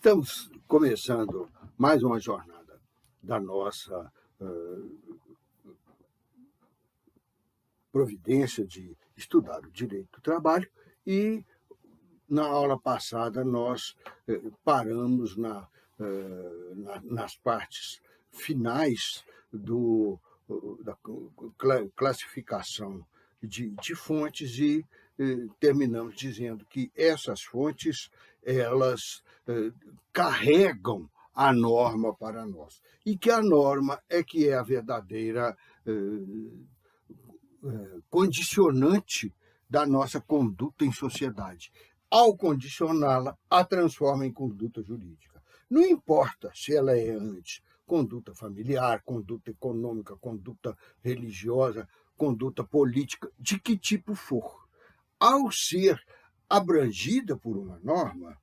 Estamos começando mais uma jornada da nossa providência de estudar o direito do trabalho e, na aula passada, nós paramos nas partes finais da classificação de fontes e terminamos dizendo que essas fontes elas carregam a norma para nós e que a norma é que é a verdadeira condicionante da nossa conduta em sociedade. Ao condicioná-la, a transforma em conduta jurídica. Não importa se ela é antes conduta familiar, conduta econômica, conduta religiosa, conduta política, de que tipo for. Ao ser abrangida por uma norma,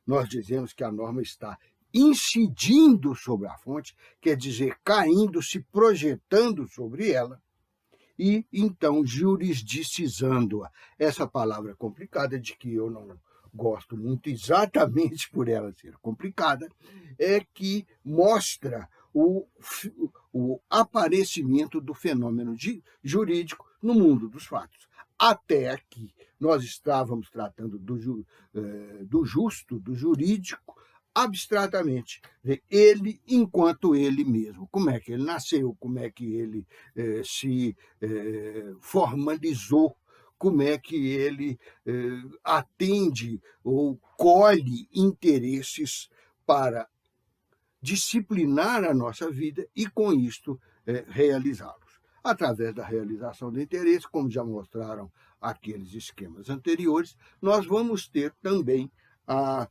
nós dizemos que a norma está incidindo sobre a fonte, quer dizer, caindo, se projetando sobre ela, e então jurisdicizando-a. Essa palavra complicada, de que eu não gosto muito exatamente por ela ser complicada, é que mostra o aparecimento do fenômeno jurídico no mundo dos fatos. Até aqui, nós estávamos tratando do justo, do jurídico, abstratamente, ele enquanto ele mesmo, como é que ele nasceu, como é que ele se formalizou, como é que ele atende ou colhe interesses para disciplinar a nossa vida e, com isto, realizá-los. Através da realização do interesse, como já mostraram aqueles esquemas anteriores, nós vamos ter também a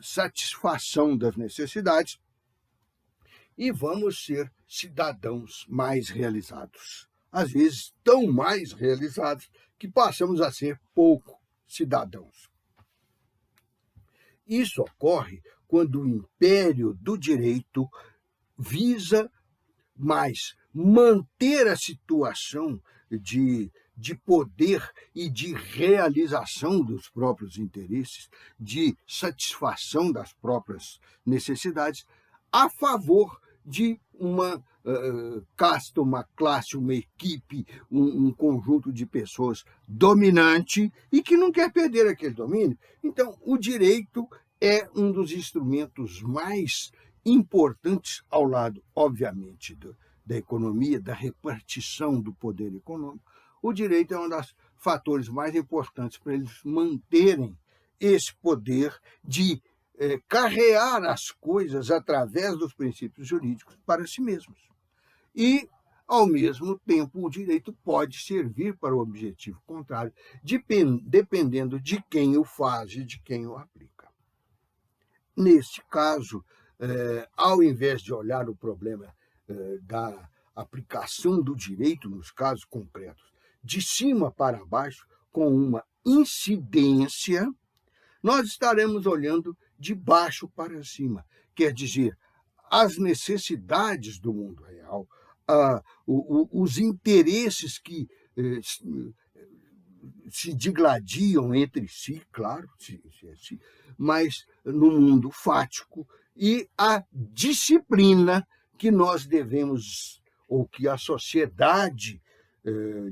satisfação das necessidades e vamos ser cidadãos mais realizados. Às vezes, tão mais realizados que passamos a ser pouco cidadãos. Isso ocorre quando o império do direito visa mais manter a situação de poder e de realização dos próprios interesses, de satisfação das próprias necessidades, a favor de uma casta, uma classe, uma equipe, um conjunto de pessoas dominante e que não quer perder aquele domínio. Então, o direito é um dos instrumentos mais importantes, ao lado, obviamente, da economia, da repartição do poder econômico. O direito é um dos fatores mais importantes para eles manterem esse poder de carrear as coisas através dos princípios jurídicos para si mesmos. E, ao mesmo tempo, o direito pode servir para o objetivo contrário, dependendo de quem o faz e de quem o aplica. Neste caso, ao invés de olhar o problema da aplicação do direito nos casos concretos de cima para baixo, com uma incidência, nós estaremos olhando de baixo para cima, quer dizer, as necessidades do mundo real, os interesses que se digladiam entre si, claro, mas no mundo fático, e a disciplina que nós devemos, ou que a sociedade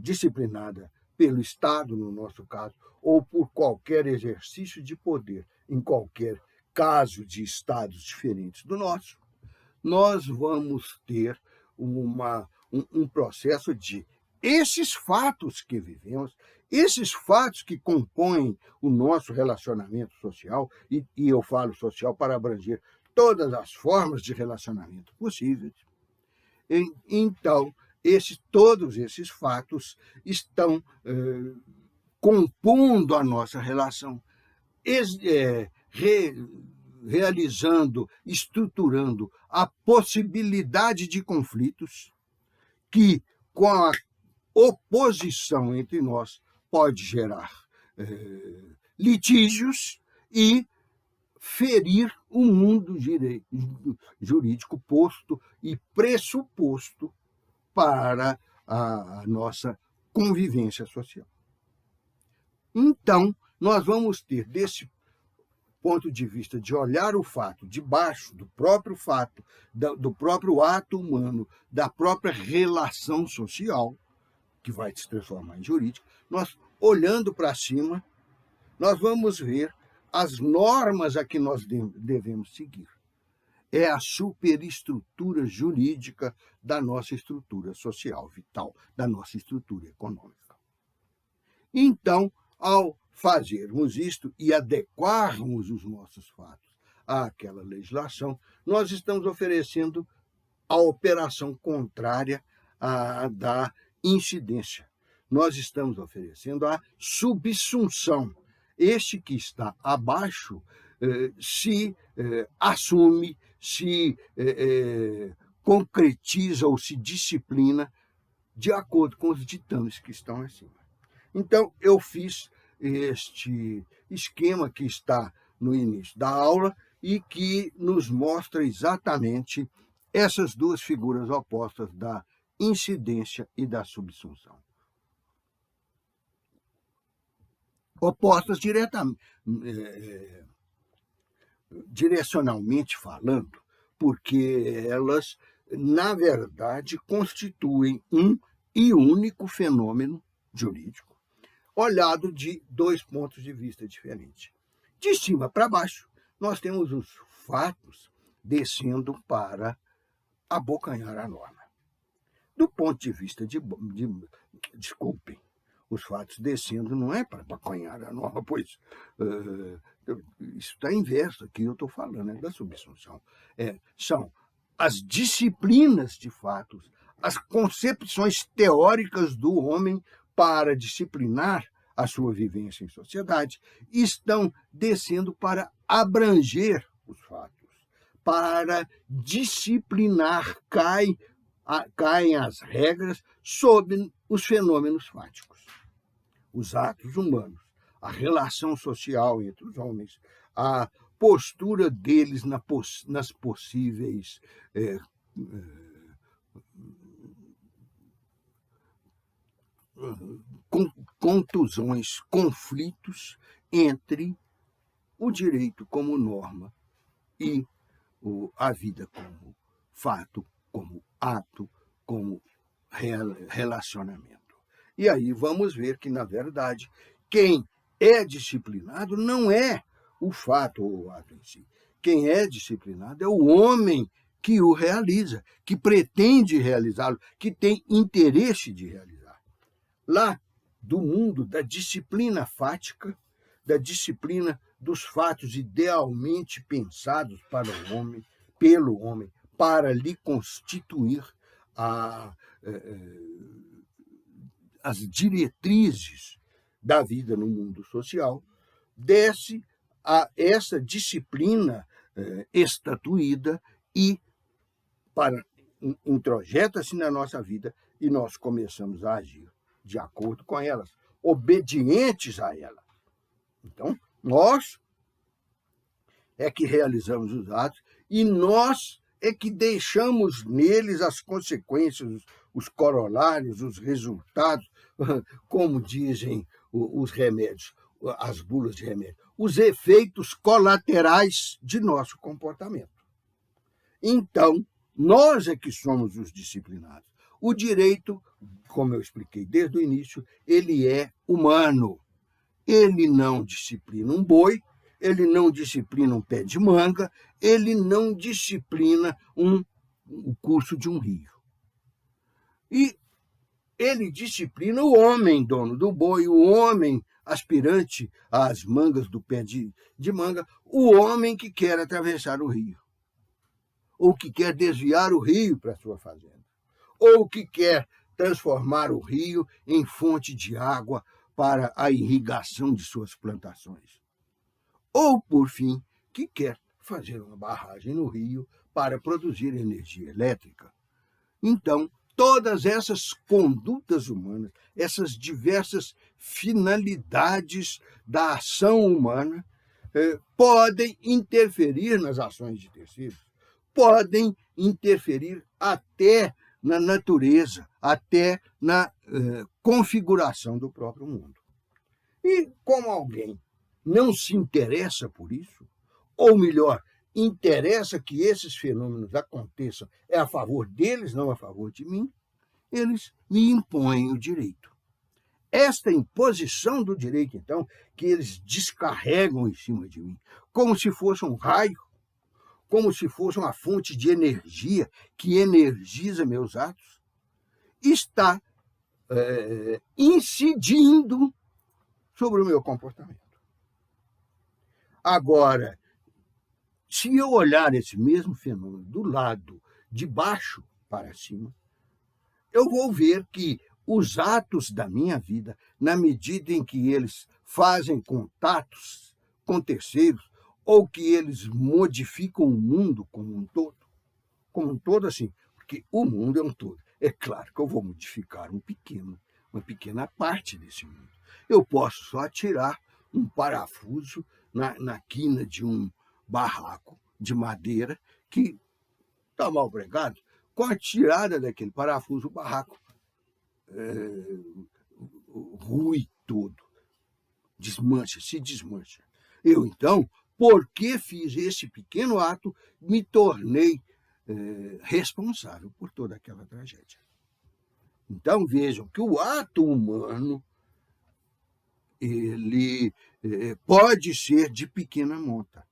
disciplinada pelo Estado, no nosso caso, ou por qualquer exercício de poder, em qualquer caso de estados diferentes do nosso, nós vamos ter um processo de esses fatos que vivemos, esses fatos que compõem o nosso relacionamento social, e eu falo social para abranger todas as formas de relacionamento possíveis. Então, todos esses fatos estão compondo a nossa relação, realizando, estruturando a possibilidade de conflitos que, com a oposição entre nós, pode gerar litígios e ferir o mundo jurídico posto e pressuposto para a nossa convivência social. Então, nós vamos ter, desse ponto de vista de olhar o fato debaixo do próprio fato, do próprio ato humano, da própria relação social, que vai se transformar em jurídica, nós, olhando para cima, nós vamos ver as normas a que nós devemos seguir. É a superestrutura jurídica da nossa estrutura social vital, da nossa estrutura econômica. Então, ao fazermos isto e adequarmos os nossos fatos àquela legislação, nós estamos oferecendo a operação contrária à da incidência. Nós estamos oferecendo a subsunção. Este que está abaixo se assume, se concretiza ou se disciplina de acordo com os ditames que estão acima. Então, eu fiz este esquema que está no início da aula e que nos mostra exatamente essas duas figuras opostas da incidência e da subsunção. Opostas direcionalmente falando, porque elas, na verdade, constituem um e único fenômeno jurídico, olhado de dois pontos de vista diferentes. De cima para baixo, nós temos os fatos descendo para abocanhar a norma. Do ponto de vista desculpem, os fatos descendo não é para abocanhar a norma, pois isso está inverso aqui, eu estou falando da subsunção. São as disciplinas de fatos, as concepções teóricas do homem para disciplinar a sua vivência em sociedade, estão descendo para abranger os fatos, para disciplinar, caem as regras sobre os fenômenos fáticos, os atos humanos, a relação social entre os homens, a postura deles nas possíveis contusões, conflitos entre o direito como norma e a vida como fato, como ato, como relacionamento. E aí vamos ver que, na verdade, quem é disciplinado não é o fato ou o ato em si. Quem é disciplinado é o homem que o realiza, que pretende realizá-lo, que tem interesse de realizar. Lá do mundo da disciplina fática, da disciplina dos fatos idealmente pensados para o homem, pelo homem, para lhe constituir as diretrizes da vida no mundo social, desce a essa disciplina estatuída e introjeta-se na nossa vida e nós começamos a agir de acordo com elas, obedientes a ela. Então, nós é que realizamos os atos e nós é que deixamos neles as consequências, os corolários, os resultados, como dizem os remédios, as bulas de remédio, os efeitos colaterais de nosso comportamento. Então, nós é que somos os disciplinados. O direito, como eu expliquei desde o início, ele é humano. Ele não disciplina um boi, ele não disciplina um pé de manga, ele não disciplina o curso de um rio. E ele disciplina o homem, dono do boi, o homem aspirante às mangas do pé de manga, o homem que quer atravessar o rio, ou que quer desviar o rio para sua fazenda, ou que quer transformar o rio em fonte de água para a irrigação de suas plantações. Ou, por fim, que quer fazer uma barragem no rio para produzir energia elétrica. Então, todas essas condutas humanas, essas diversas finalidades da ação humana, podem interferir nas ações de terceiros, podem interferir até na natureza, até na configuração do próprio mundo. E como alguém não se interessa por isso, ou melhor, interessa que esses fenômenos aconteçam, é a favor deles, não a favor de mim, eles me impõem o direito. Esta imposição do direito, então, que eles descarregam em cima de mim, como se fosse um raio, como se fosse uma fonte de energia que energiza meus atos, está incidindo sobre o meu comportamento. Agora, se eu olhar esse mesmo fenômeno do lado de baixo para cima, eu vou ver que os atos da minha vida, na medida em que eles fazem contatos com terceiros, ou que eles modificam o mundo como um todo assim, porque o mundo é um todo. É claro que eu vou modificar uma pequena parte desse mundo. Eu posso só tirar um parafuso na quina de um barraco de madeira que está mal pregado. Com a tirada daquele parafuso, o barraco rui todo, se desmancha. Eu, então, porque fiz esse pequeno ato, me tornei responsável por toda aquela tragédia. Então, vejam que o ato humano ele pode ser de pequena monta,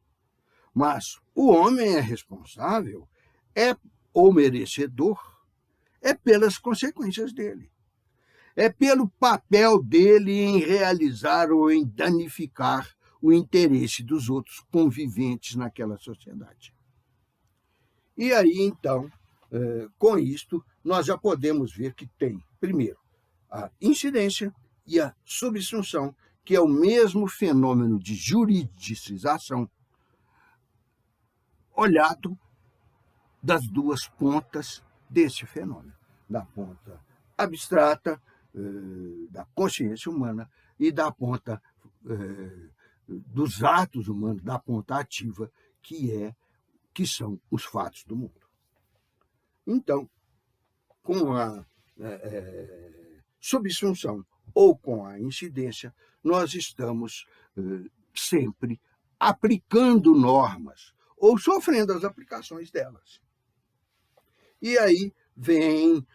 mas o homem é responsável, ou merecedor, pelas consequências dele. É pelo papel dele em realizar ou em danificar o interesse dos outros conviventes naquela sociedade. E aí, então, com isto, nós já podemos ver que tem, primeiro, a incidência e a subsunção, que é o mesmo fenômeno de juridicização, olhado das duas pontas desse fenômeno, da ponta abstrata, da consciência humana, e da ponta dos atos humanos, da ponta ativa, que são os fatos do mundo. Então, com a subsunção ou com a incidência, nós estamos sempre aplicando normas ou sofrendo as aplicações delas. E aí vem...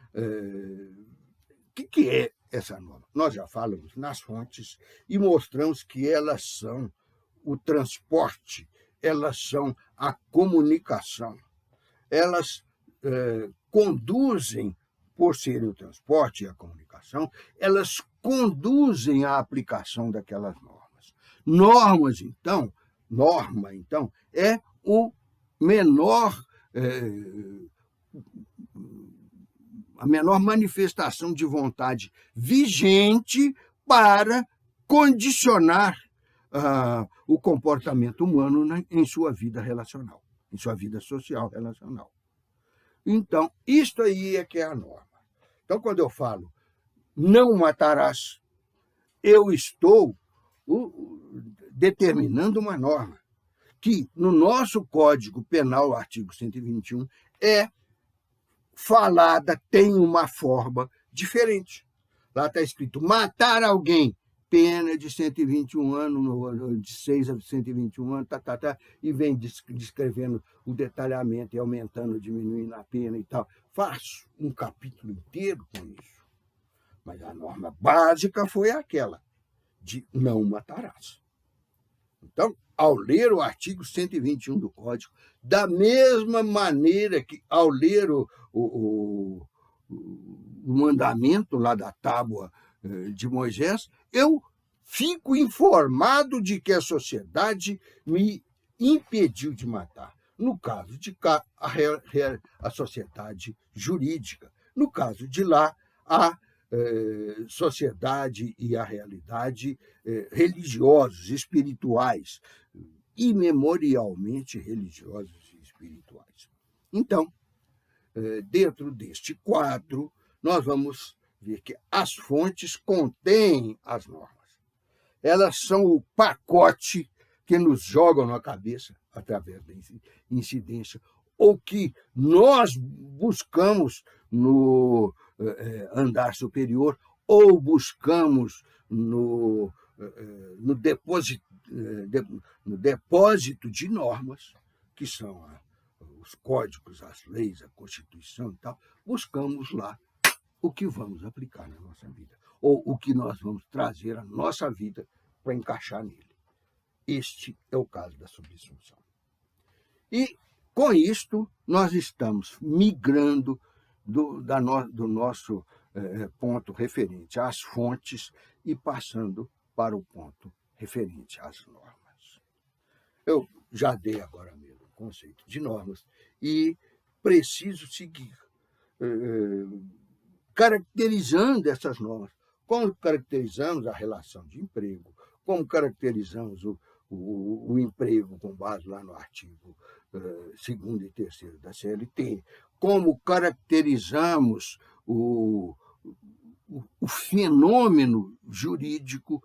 O que é essa norma? Nós já falamos nas fontes e mostramos que elas são o transporte, elas são a comunicação. Elas conduzem, por serem o transporte e a comunicação, elas conduzem à aplicação daquelas normas. Norma, então, é o menor... a menor manifestação de vontade vigente para condicionar o comportamento humano em sua vida relacional, em sua vida social relacional. Então, isto aí é que é a norma. Então, quando eu falo não matarás, eu estou determinando uma norma que, no nosso Código Penal, o artigo 121, falada, tem uma forma diferente. Lá está escrito matar alguém, pena de 121 anos, de 6 a 121 anos, e vem descrevendo o detalhamento e aumentando, diminuindo a pena e tal. Faço um capítulo inteiro com isso. Mas a norma básica foi aquela de não matarás. Então, ao ler o artigo 121 do Código, da mesma maneira que ao ler o mandamento lá da tábua de Moisés, eu fico informado de que a sociedade me impediu de matar. No caso de cá, a sociedade jurídica. No caso de lá, a sociedade e a realidade religiosos, espirituais, imemorialmente religiosos e espirituais. Então, dentro deste quadro, nós vamos ver que as fontes contêm as normas. Elas são o pacote que nos jogam na cabeça através da incidência, ou que nós buscamos no andar superior, ou buscamos no no depósito de normas, que são os códigos, as leis, a Constituição e tal, buscamos lá o que vamos aplicar na nossa vida, ou o que nós vamos trazer à nossa vida para encaixar nele. Este é o caso da subsunção. E, com isto, nós estamos migrando do nosso ponto referente às fontes e passando para o ponto referente às normas. Eu já dei agora mesmo o conceito de normas e preciso seguir caracterizando essas normas, como caracterizamos a relação de emprego, como caracterizamos o emprego com base lá no artigo 2º e 3º da CLT, como caracterizamos o fenômeno jurídico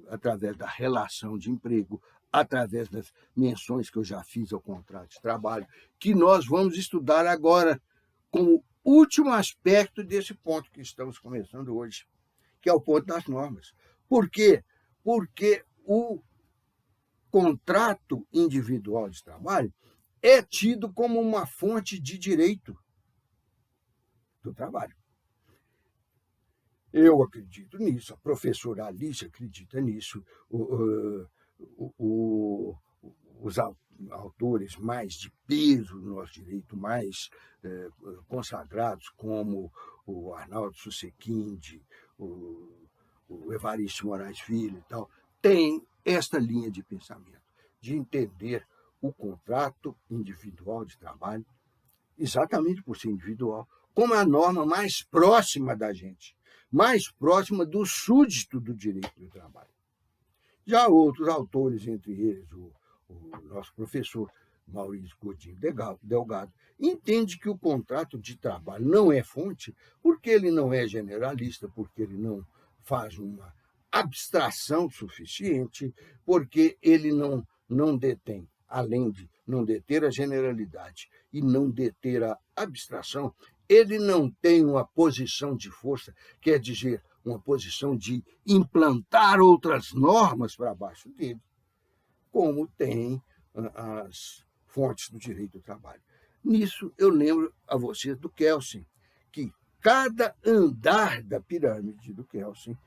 através da relação de emprego, através das menções que eu já fiz ao contrato de trabalho, que nós vamos estudar agora como último aspecto desse ponto que estamos começando hoje, que é o ponto das normas. Por quê? Porque o contrato individual de trabalho é tido como uma fonte de direito do trabalho. Eu acredito nisso, a professora Alice acredita nisso, os autores mais de peso no nosso direito, mais consagrados, como o Arnaldo Susequinde, o Evaristo Moraes Filho e tal, têm esta linha de pensamento, de entender o contrato individual de trabalho, exatamente por ser individual, como a norma mais próxima da gente, mais próxima do súdito do direito do trabalho. Já outros autores, entre eles o nosso professor Maurício Godinho Delgado, entende que o contrato de trabalho não é fonte porque ele não é generalista, porque ele não faz uma abstração suficiente, porque ele não detém, além de não deter a generalidade e não deter a abstração, ele não tem uma posição de força, quer dizer, uma posição de implantar outras normas para baixo dele, como tem as fontes do direito do trabalho. Nisso, eu lembro a vocês do Kelsen, que cada andar da pirâmide do Kelsen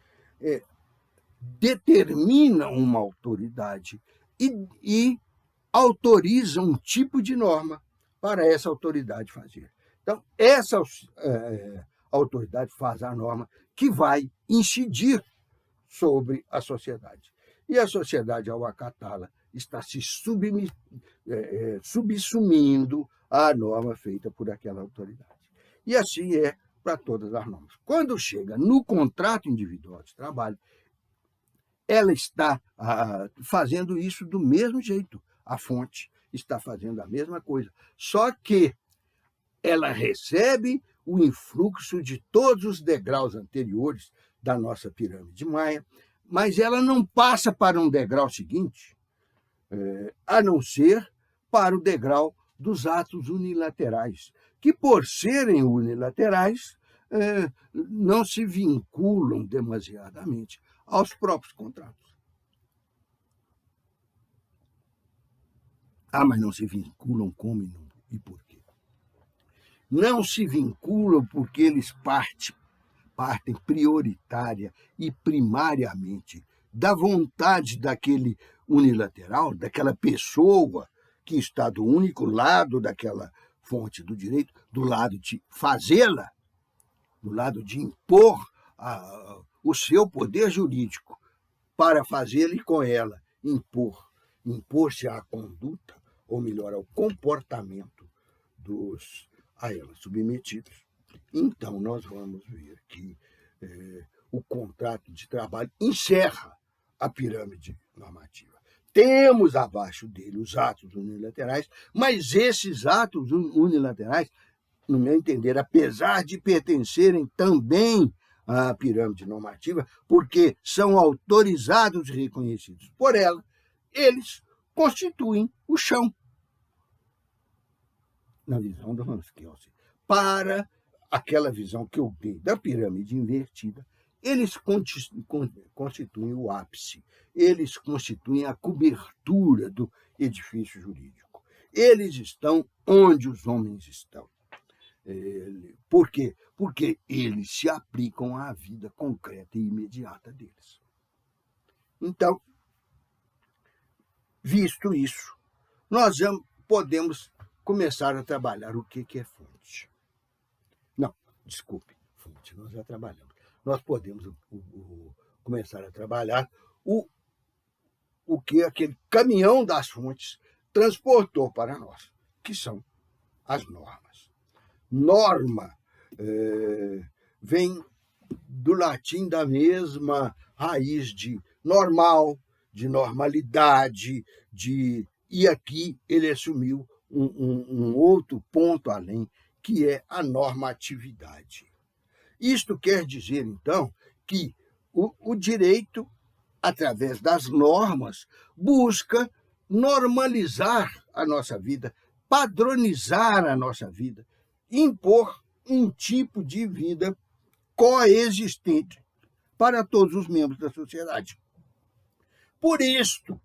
determina uma autoridade e autoriza um tipo de norma para essa autoridade fazer. Então, essa autoridade faz a norma que vai incidir sobre a sociedade. E a sociedade, ao acatá-la, está se subsumindo à norma feita por aquela autoridade. E assim é para todas as normas. Quando chega no contrato individual de trabalho, ela está fazendo isso do mesmo jeito. A fonte está fazendo a mesma coisa. Só que ela recebe o influxo de todos os degraus anteriores da nossa pirâmide maia, mas ela não passa para um degrau seguinte, a não ser para o degrau dos atos unilaterais, que, por serem unilaterais, não se vinculam demasiadamente aos próprios contratos. Mas não se vinculam como e por quê? Não se vinculam porque eles partem prioritária e primariamente da vontade daquele unilateral, daquela pessoa que está do único lado daquela fonte do direito, do lado de fazê-la, do lado de impor o seu poder jurídico para fazê-la e com ela impor-se à conduta, ou melhor, ao comportamento dos a ela submetidos. Então, nós vamos ver que o contrato de trabalho encerra a pirâmide normativa. Temos abaixo dele os atos unilaterais, mas esses atos unilaterais, no meu entender, apesar de pertencerem também à pirâmide normativa, porque são autorizados e reconhecidos por ela, eles constituem o chão, na visão do Hans Kelsen, para aquela visão que eu dei da pirâmide invertida. eles constituem o ápice, eles constituem a cobertura do edifício jurídico. Eles estão onde os homens estão. Por quê? Porque eles se aplicam à vida concreta e imediata deles. Então, visto isso, nós já podemos começar a trabalhar o que é fonte. Não, desculpe, fonte nós já trabalhamos. Nós podemos começar a trabalhar o que aquele caminhão das fontes transportou para nós, que são as normas. Norma vem do latim da mesma raiz de normal, de normalidade, e aqui ele assumiu um outro ponto além, que é a normatividade. Isto quer dizer, então, que o direito, através das normas, busca normalizar a nossa vida, padronizar a nossa vida, impor um tipo de vida coexistente para todos os membros da sociedade. Por isto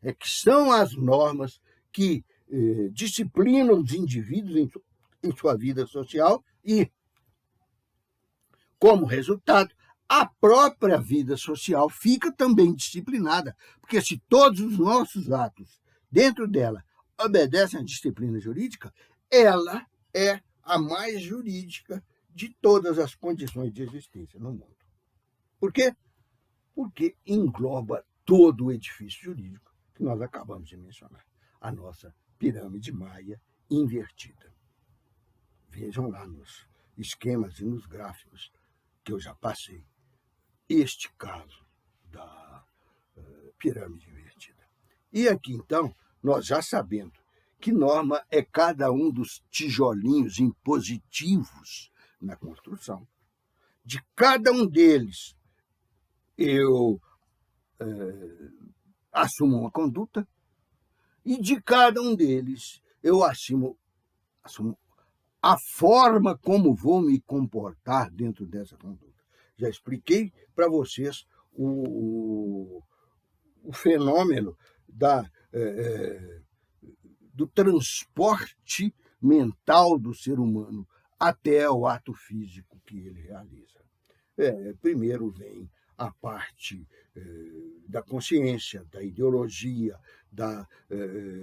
é que são as normas que disciplinam os indivíduos em sua vida social e, como resultado, a própria vida social fica também disciplinada, porque se todos os nossos atos dentro dela obedecem à disciplina jurídica, ela é a mais jurídica de todas as condições de existência no mundo. Por quê? Porque engloba todo o edifício jurídico que nós acabamos de mencionar, a nossa pirâmide maia invertida. Vejam lá nos esquemas e nos gráficos que eu já passei este caso da pirâmide invertida. E aqui, então, nós já sabendo que norma é cada um dos tijolinhos impositivos na construção, de cada um deles eu assumo uma conduta, e de cada um deles eu assumo a forma como vou me comportar dentro dessa conduta. Já expliquei para vocês o fenômeno do transporte mental do ser humano até o ato físico que ele realiza. Primeiro vem a parte da consciência, da ideologia, da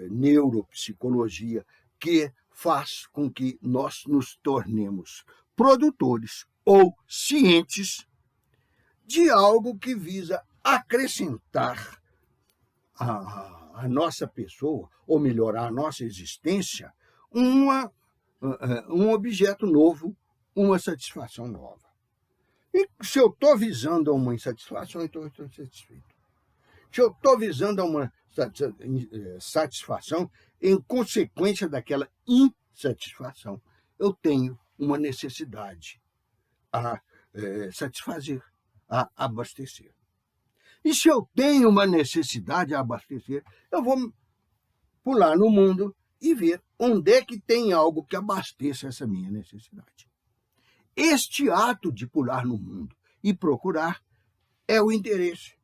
neuropsicologia, que faz com que nós nos tornemos produtores ou cientes de algo que visa acrescentar a nossa pessoa, ou melhorar a nossa existência, um objeto novo, uma satisfação nova. E se eu estou visando a uma insatisfação, então eu estou satisfeito. Se eu estou visando a uma satisfação, em consequência daquela insatisfação, eu tenho uma necessidade a satisfazer, a abastecer. E se eu tenho uma necessidade a abastecer, eu vou pular no mundo e ver onde é que tem algo que abasteça essa minha necessidade. Este ato de pular no mundo e procurar é o interesse.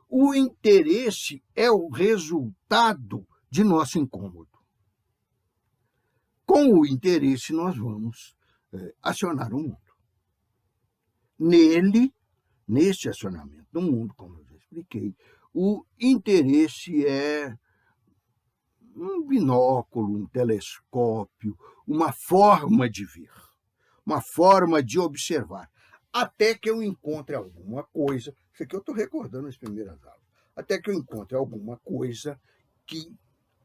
O interesse é o resultado de nosso incômodo. Com o interesse, nós vamos acionar o mundo. Neste acionamento do mundo, como eu já expliquei, o interesse é um binóculo, um telescópio, uma forma de ver, uma forma de observar, até que eu encontre alguma coisa, isso aqui eu estou recordando as primeiras aulas, até que eu encontre alguma coisa que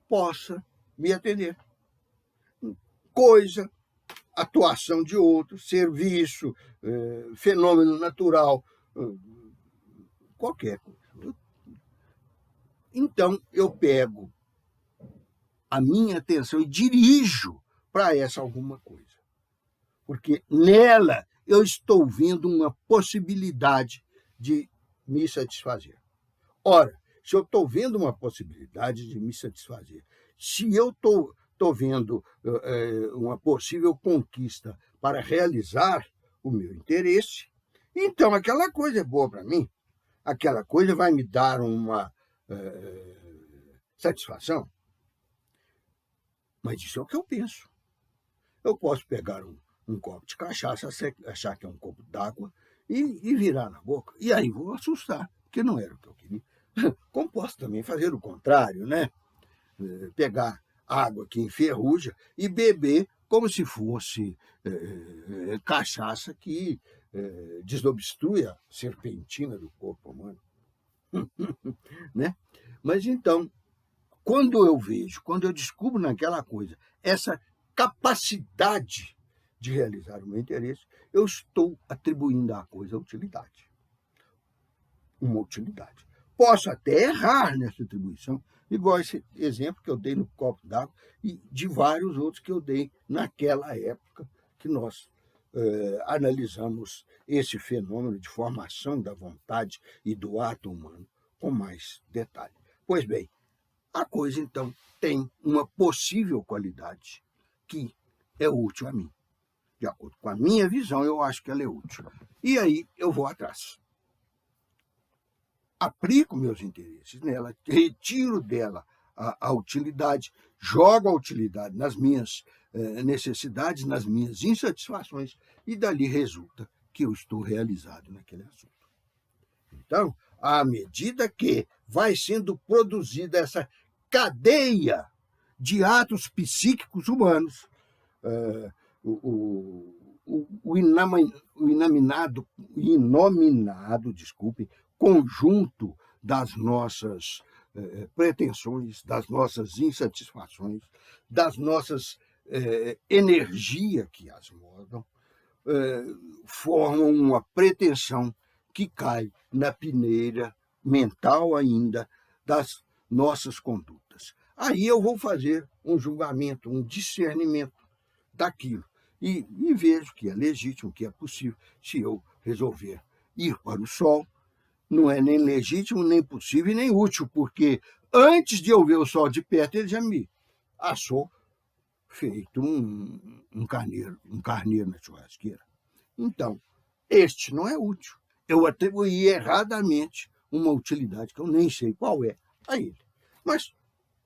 possa me atender. Coisa, atuação de outro, serviço, fenômeno natural, qualquer coisa. Então, eu pego a minha atenção e dirijo para essa alguma coisa. Porque nela eu estou vendo uma possibilidade de me satisfazer. Ora, se eu estou vendo uma possibilidade de me satisfazer, se eu estou vendo uma possível conquista para realizar o meu interesse, Então, aquela coisa é boa para mim, aquela coisa vai me dar uma satisfação, mas isso é o que eu penso. Eu posso pegar um copo de cachaça, achar que é um copo d'água e virar na boca. E aí vou assustar, porque não era o que eu queria. Como posso também fazer o contrário, né? Pegar água que enferruja e beber como se fosse cachaça que desobstrui a serpentina do corpo humano. Né? Mas então, quando eu descubro naquela coisa essa capacidade de realizar o meu interesse, eu estou atribuindo à coisa utilidade. Uma utilidade. Posso até errar nessa atribuição, igual esse exemplo que eu dei no copo d'água e de vários outros que eu dei naquela época que nós analisamos esse fenômeno de formação da vontade e do ato humano com mais detalhe. Pois bem, a coisa, então, tem uma possível qualidade que é útil a mim. De acordo com a minha visão, eu acho que ela é útil. E aí eu vou atrás. Aplico meus interesses nela, retiro dela a utilidade, jogo a utilidade nas minhas necessidades, nas minhas insatisfações, e dali resulta que eu estou realizado naquele assunto. Então, à medida que vai sendo produzida essa cadeia de atos psíquicos humanos, o inominado, desculpe, conjunto das nossas pretensões, das nossas insatisfações, das nossas energias que as mordam, formam uma pretensão que cai na peneira mental ainda das nossas condutas. Aí eu vou fazer um julgamento, um discernimento daquilo e vejo que é legítimo, que é possível. Se eu resolver ir para o sol, não é nem legítimo, nem possível e nem útil, porque antes de eu ver o sol de perto, ele já me assou feito um carneiro na churrasqueira. Então, este não é útil. Eu atribuí erradamente uma utilidade que eu nem sei qual é a ele. Mas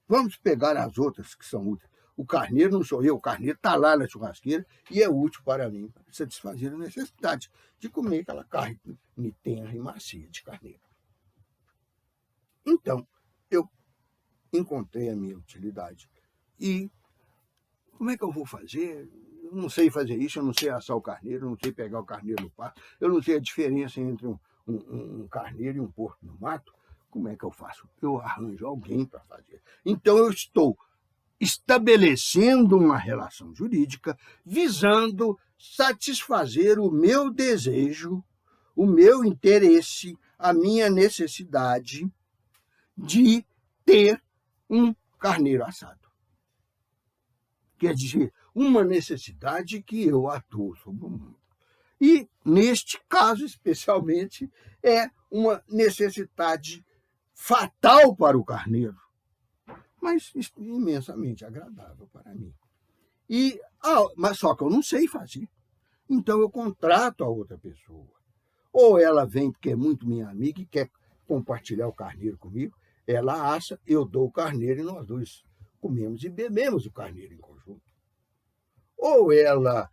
vamos pegar as outras que são úteis. O carneiro não sou eu, o carneiro está lá na churrasqueira e é útil para mim, para satisfazer a necessidade de comer aquela carne tenra e macia de carneiro. Então, eu encontrei a minha utilidade. E como é que eu vou fazer? Eu não sei fazer isso, eu não sei assar o carneiro, eu não sei pegar o carneiro no pasto, eu não sei a diferença entre um carneiro e um porco no mato. Como é que eu faço? Eu arranjo alguém para fazer. Então, eu estou estabelecendo uma relação jurídica visando satisfazer o meu desejo, o meu interesse, a minha necessidade de ter um carneiro assado. Quer dizer, uma necessidade que eu atuo sobre o mundo. E, neste caso, especialmente, é uma necessidade fatal para o carneiro, mas imensamente agradável para mim. Mas só que eu não sei fazer. Então eu contrato a outra pessoa. Ou ela vem porque é muito minha amiga e quer compartilhar o carneiro comigo, ela assa, eu dou o carneiro e nós dois comemos e bebemos o carneiro em conjunto. Ou ela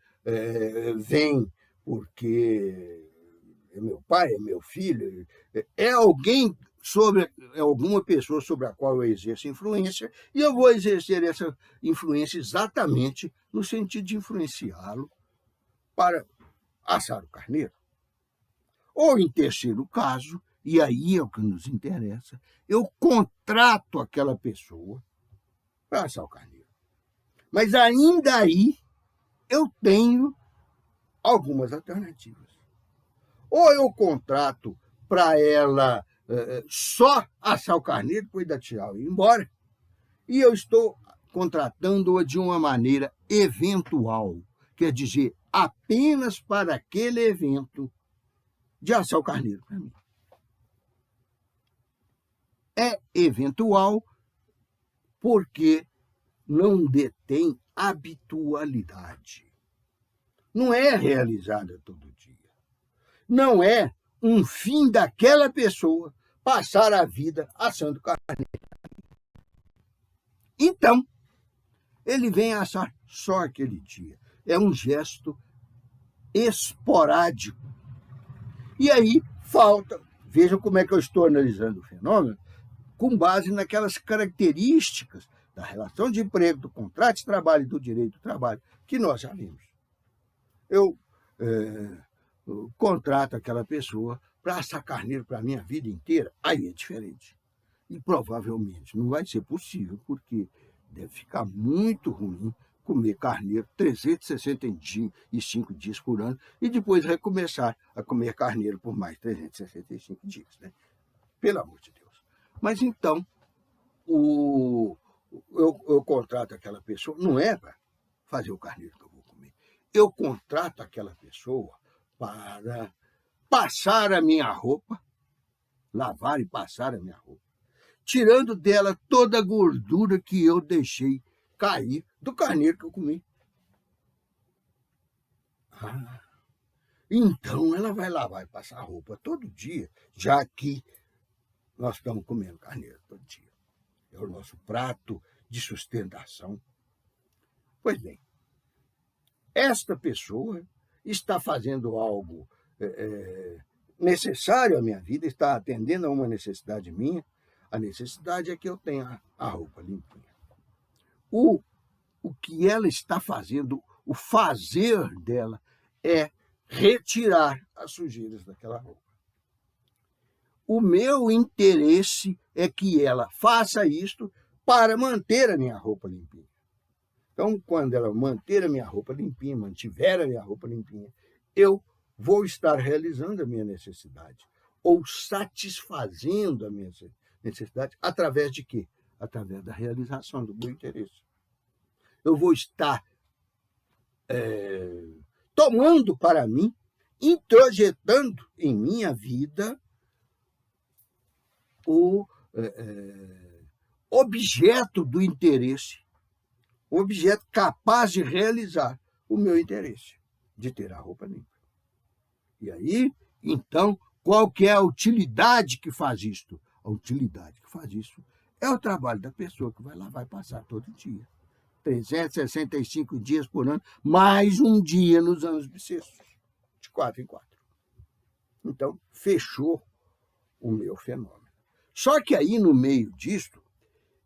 vem porque é meu pai, é meu filho, é alguma pessoa sobre a qual eu exerço influência, e eu vou exercer essa influência exatamente no sentido de influenciá-lo para assar o carneiro. Ou, em terceiro caso, e aí é o que nos interessa, eu contrato aquela pessoa para assar o carneiro. Mas ainda aí eu tenho algumas alternativas. Ou eu contrato para ela só assar o carneiro, depois dar tchau e ir embora, e eu estou contratando-a de uma maneira eventual, quer dizer, apenas para aquele evento de assar o carneiro para mim. É eventual porque não detém habitualidade. Não é realizada todo dia. não é um fim daquela pessoa passar a vida assando carne. Então, ele vem assar só aquele dia. É um gesto esporádico. E aí falta, vejam como é que eu estou analisando o fenômeno, com base naquelas características da relação de emprego, do contrato de trabalho e do direito do trabalho, que nós já vimos. Eu contrato aquela pessoa para assar carneiro para a minha vida inteira, aí é diferente. E provavelmente não vai ser possível, porque deve ficar muito ruim comer carneiro 365 dias por ano e depois recomeçar a comer carneiro por mais 365 dias. Né? Pelo amor de Deus. Mas então, eu contrato aquela pessoa, não é para fazer o carneiro que eu vou comer. Eu contrato aquela pessoa para passar a minha roupa, lavar e passar a minha roupa, tirando dela toda a gordura que eu deixei cair do carneiro que eu comi. Então ela vai lavar e passar a roupa todo dia, já que nós estamos comendo carneiro todo dia. É o nosso prato de sustentação. Pois bem, esta pessoa está fazendo algo necessário à minha vida, está atendendo a uma necessidade minha. A necessidade é que eu tenha a roupa limpinha. O que ela está fazendo, o fazer dela é retirar as sujeiras daquela roupa. O meu interesse é que ela faça isto para manter a minha roupa limpinha. Então, quando ela manter a minha roupa limpinha, mantiver a minha roupa limpinha, eu vou estar realizando a minha necessidade, ou satisfazendo a minha necessidade, através de quê? Através da realização do meu interesse. Eu vou estar tomando para mim, introjetando em minha vida o objeto do interesse, o objeto capaz de realizar o meu interesse, de ter a roupa limpa. E aí, então, qual que é a utilidade que faz isto? A utilidade que faz isso é o trabalho da pessoa que vai lá, vai passar todo dia. 365 dias por ano, mais um dia nos anos bissextos, de 4 em 4. Então, fechou o meu fenômeno. Só que aí, no meio disto,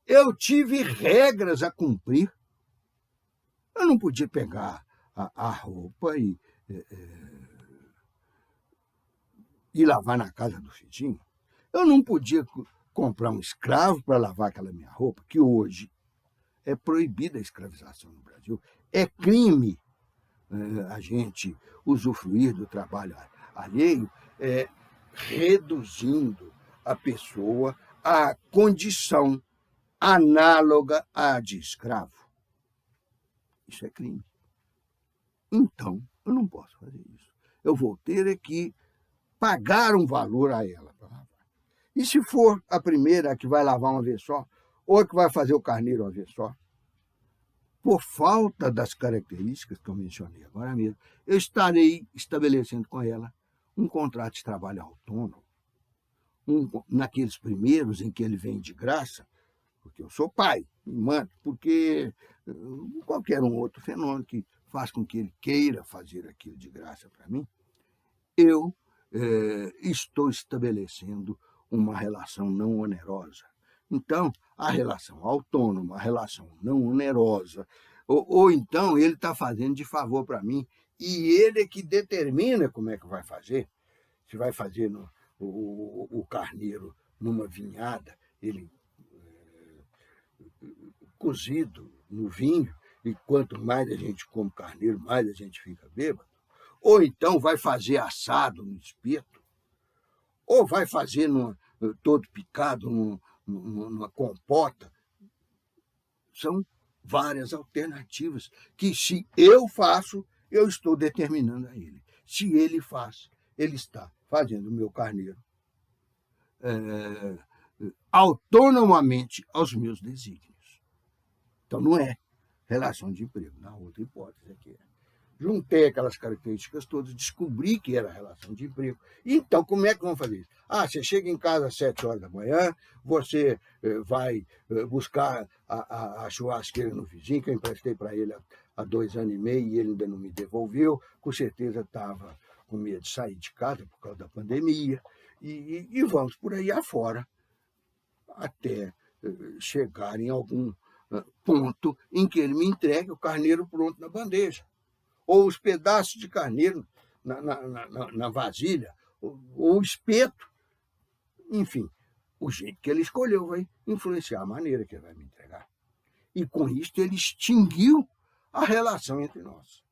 eu tive regras a cumprir. Eu não podia pegar a roupa e lavar na casa do Cidinho. Eu não podia comprar um escravo para lavar aquela minha roupa, que hoje é proibida a escravização no Brasil. É crime a gente usufruir do trabalho alheio, reduzindo a pessoa à condição análoga à de escravo. Isso é crime. Então, eu não posso fazer isso. Eu vou ter que pagar um valor a ela para lavar. E se for a primeira que vai lavar uma vez só, ou a que vai fazer o carneiro uma vez só, por falta das características que eu mencionei agora mesmo, eu estarei estabelecendo com ela um contrato de trabalho autônomo, naqueles primeiros em que ele vem de graça, porque eu sou pai, me mando, porque qualquer um outro fenômeno que faz com que ele queira fazer aquilo de graça para mim, eu estou estabelecendo uma relação não onerosa. Então, a relação autônoma, a relação não onerosa, ou então ele está fazendo de favor para mim e ele é que determina como é que vai fazer. Se vai fazer o carneiro numa vinhada, ele cozido no vinho, e quanto mais a gente come carneiro, mais a gente fica bêbado. Ou então vai fazer assado no espeto, ou vai fazer todo picado numa compota. São várias alternativas que, se eu faço, eu estou determinando a ele. Se ele faz, ele está fazendo o meu carneiro autonomamente aos meus desígnios. Então, não é relação de emprego, na outra hipótese aqui é. juntei aquelas características todas, descobri que era relação de emprego. Então, como é que vamos fazer isso? Você chega em casa às 7 horas da manhã, você vai buscar a churrasqueira no vizinho, que eu emprestei para ele há 2 anos e meio e ele ainda não me devolveu, com certeza estava com medo de sair de casa por causa da pandemia, e vamos por aí afora, até chegar em algum ponto em que ele me entregue o carneiro pronto na bandeja, ou os pedaços de carneiro na vasilha, ou o espeto, enfim. O jeito que ele escolheu vai influenciar a maneira que ele vai me entregar. E com isso ele extinguiu a relação entre nós.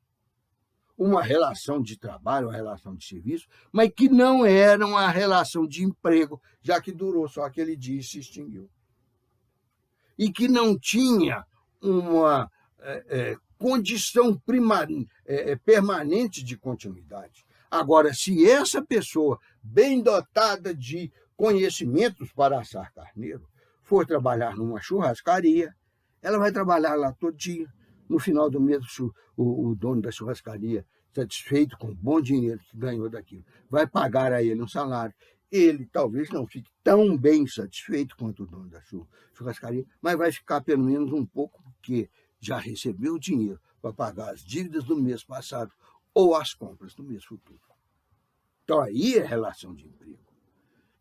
Uma relação de trabalho, uma relação de serviço, mas que não era uma relação de emprego, já que durou só aquele dia e se extinguiu. E que não tinha uma condição permanente de continuidade. Agora, se essa pessoa, bem dotada de conhecimentos para assar carneiro, for trabalhar numa churrascaria, ela vai trabalhar lá todo dia. No final do mês, o dono da churrascaria, satisfeito com o bom dinheiro que ganhou daquilo, vai pagar a ele um salário. Ele talvez não fique tão bem satisfeito quanto o dono da churrascaria, mas vai ficar pelo menos um pouco, porque já recebeu o dinheiro para pagar as dívidas do mês passado ou as compras do mês futuro. Então, aí é relação de emprego.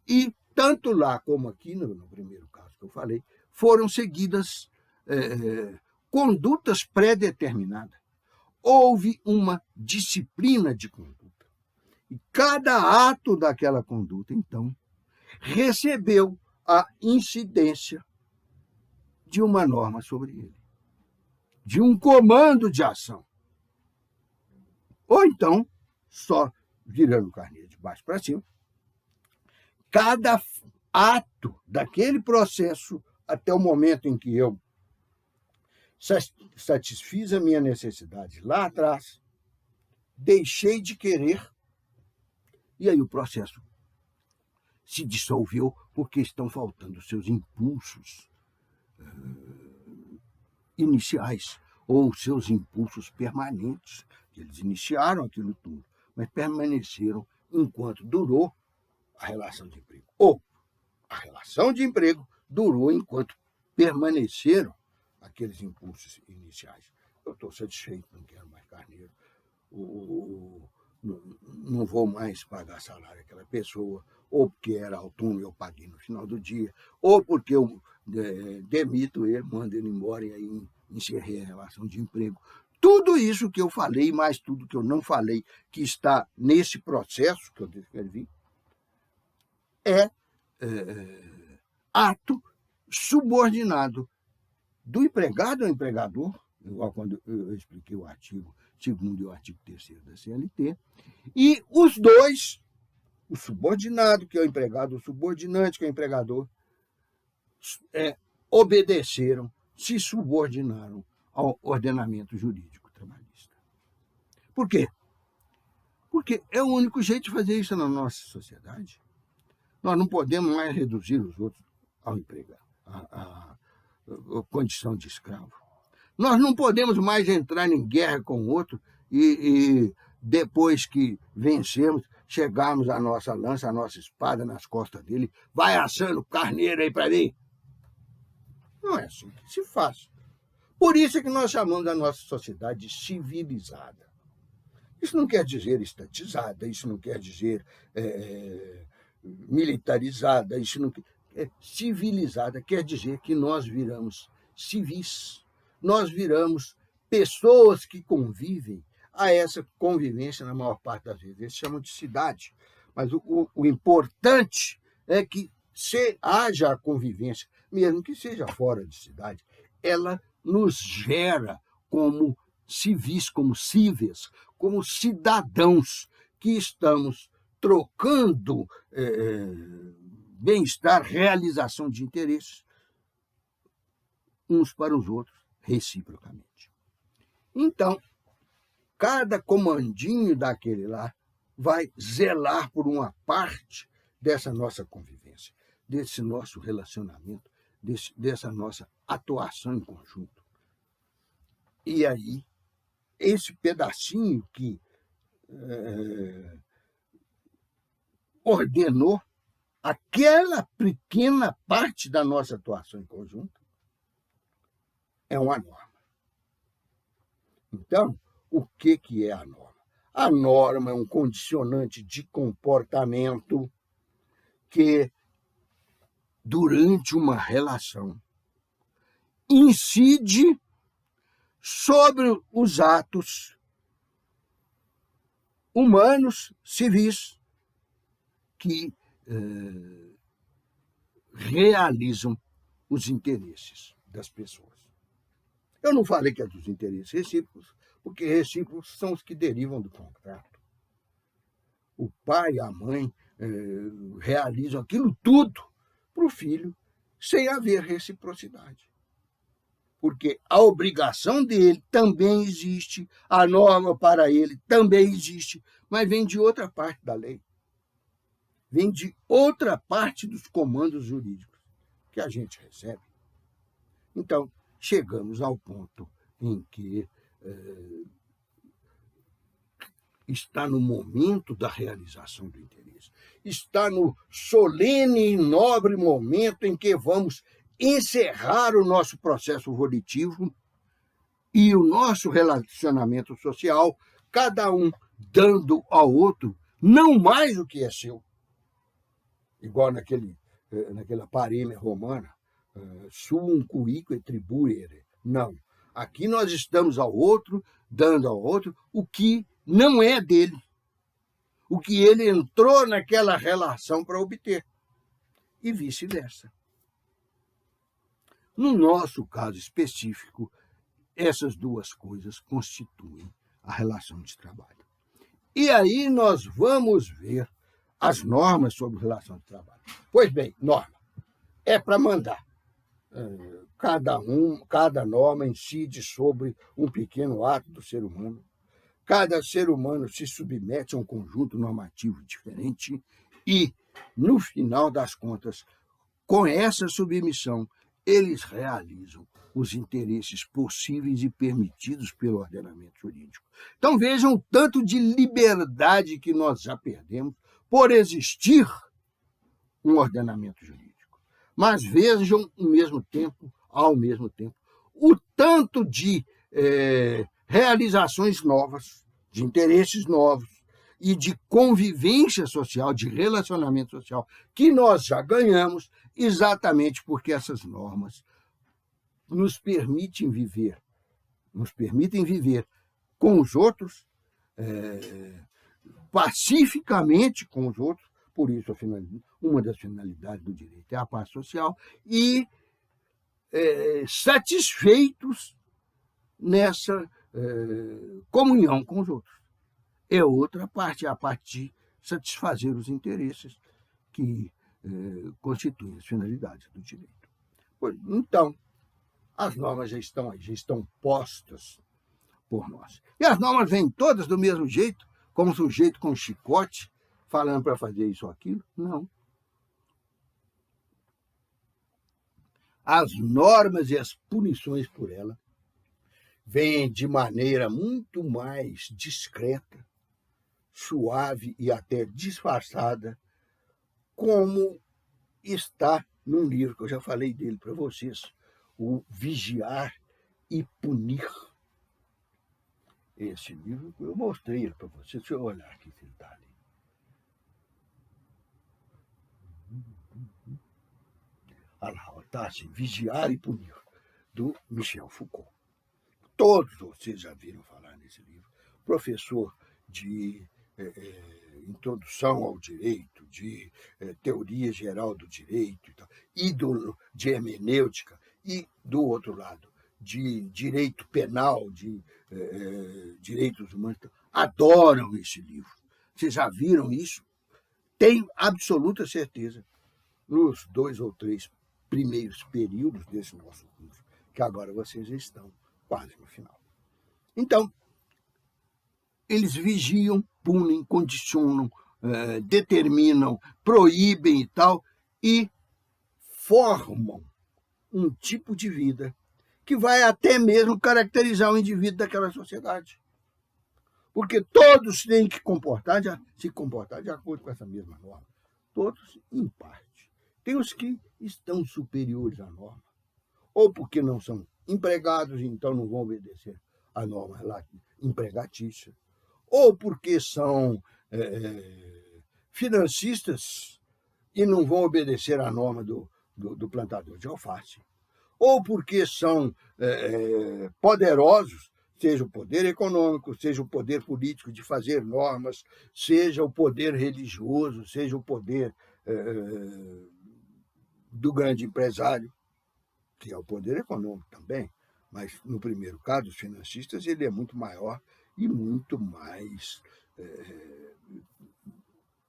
E tanto lá como aqui, no primeiro caso que eu falei, foram seguidas condutas pré-determinadas. Houve uma disciplina de conduta. E cada ato daquela conduta, então, recebeu a incidência de uma norma sobre ele, de um comando de ação. Ou então, só virando o carneiro de baixo para cima, cada ato daquele processo, até o momento em que eu satisfiz a minha necessidade lá atrás, deixei de querer, e aí o processo se dissolveu porque estão faltando seus impulsos iniciais ou seus impulsos permanentes. Eles iniciaram aquilo tudo, mas permaneceram enquanto durou a relação de emprego. Ou a relação de emprego durou enquanto permaneceram aqueles impulsos iniciais. Eu estou satisfeito, não quero mais carneiro, não vou mais pagar salário àquela pessoa, ou porque era autônomo eu paguei no final do dia, ou porque eu demito ele, mando ele embora e aí encerrei a relação de emprego. Tudo isso que eu falei, mais tudo que eu não falei, que está nesse processo que eu descrevi, é ato subordinado do empregado ao empregador, igual quando eu expliquei o artigo 2º e o artigo 3º da CLT, e os dois, o subordinado, que é o empregado, o subordinante, que é o empregador, obedeceram, se subordinaram ao ordenamento jurídico trabalhista. Por quê? Porque é o único jeito de fazer isso na nossa sociedade. Nós não podemos mais reduzir os outros ao empregado, à condição de escravo. Nós não podemos mais entrar em guerra com o outro e depois que vencemos, chegarmos a nossa lança, a nossa espada nas costas dele, vai assando carneiro aí para mim. Não é assim que se faz. Por isso é que nós chamamos a nossa sociedade de civilizada. Isso não quer dizer estatizada, isso não quer dizer militarizada, isso não civilizada quer dizer que nós viramos civis, nós viramos pessoas que convivem. A essa convivência, na maior parte das vezes, eles chamam de cidade. Mas o importante é que se haja a convivência, mesmo que seja fora de cidade, ela nos gera como civis, como cíveis, como cidadãos que estamos trocando bem-estar, realização de interesses uns para os outros, reciprocamente. Então, cada comandinho daquele lá vai zelar por uma parte dessa nossa convivência, desse nosso relacionamento, dessa nossa atuação em conjunto. E aí esse pedacinho que ordenou aquela pequena parte da nossa atuação em conjunto é uma norma. Então, o que é a norma? A norma é um condicionante de comportamento que, durante uma relação, incide sobre os atos humanos, civis, que realizam os interesses das pessoas. Eu não falei que é dos interesses recíprocos, porque recíprocos são os que derivam do contrato. O pai e a mãe realizam aquilo tudo para o filho sem haver reciprocidade. Porque a obrigação dele também existe, a norma para ele também existe, mas vem de outra parte da lei. Vem de outra parte dos comandos jurídicos que a gente recebe. Então, chegamos ao ponto em que está no momento da realização do interesse. Está no solene e nobre momento em que vamos encerrar o nosso processo volitivo e o nosso relacionamento social, cada um dando ao outro não mais o que é seu. Igual naquela parêmia romana, sum cuique et tribuere. Não. Aqui nós estamos ao outro, dando ao outro o que não é dele, o que ele entrou naquela relação para obter, e vice-versa. No nosso caso específico, essas duas coisas constituem a relação de trabalho. E aí nós vamos ver as normas sobre relação de trabalho. Pois bem, norma é para mandar. Cada norma incide sobre um pequeno ato do ser humano. Cada ser humano se submete a um conjunto normativo diferente e, no final das contas, com essa submissão, eles realizam os interesses possíveis e permitidos pelo ordenamento jurídico. Então vejam o tanto de liberdade que nós já perdemos por existir um ordenamento jurídico. Mas vejam, ao mesmo tempo, o tanto de realizações novas, de interesses novos e de convivência social, de relacionamento social, que nós já ganhamos exatamente porque essas normas nos permitem viver com os outros, pacificamente com os outros. Por isso, uma das finalidades do direito é a paz social, e satisfeitos nessa comunhão com os outros. É outra parte, a parte de satisfazer os interesses que constituem as finalidades do direito. Então, as normas já estão aí, já estão postas por nós. E as normas vêm todas do mesmo jeito, como um sujeito com chicote, falando para fazer isso ou aquilo? Não. As normas e as punições por ela vêm de maneira muito mais discreta, suave e até disfarçada, como está num livro que eu já falei dele para vocês, o Vigiar e Punir. Esse livro, eu mostrei ele para vocês, deixa eu olhar aqui se ele está ali. Olha lá, está assim, Vigiar e Punir, do Michel Foucault. Todos vocês já viram falar nesse livro. Professor de introdução ao direito, de teoria geral do direito, e de hermenêutica, e, do outro lado, de direito penal, de direitos humanos, adoram esse livro. Vocês já viram isso? Tenho absoluta certeza, nos 2 ou 3 primeiros períodos desse nosso curso, que agora vocês já estão quase no final. Então, eles vigiam, punem, condicionam, determinam, proíbem e tal, e formam um tipo de vida que vai até mesmo caracterizar o indivíduo daquela sociedade. porque todos têm que se comportar de acordo com essa mesma norma. Todos, em parte. Tem os que estão superiores à norma, ou porque não são empregados, então não vão obedecer à norma lá empregatícia, ou porque são financistas e não vão obedecer à norma do plantador de alface, ou porque são poderosos, seja o poder econômico, seja o poder político de fazer normas, seja o poder religioso, seja o poder do grande empresário, que é o poder econômico também, mas no primeiro caso, os financistas, ele é muito maior e muito mais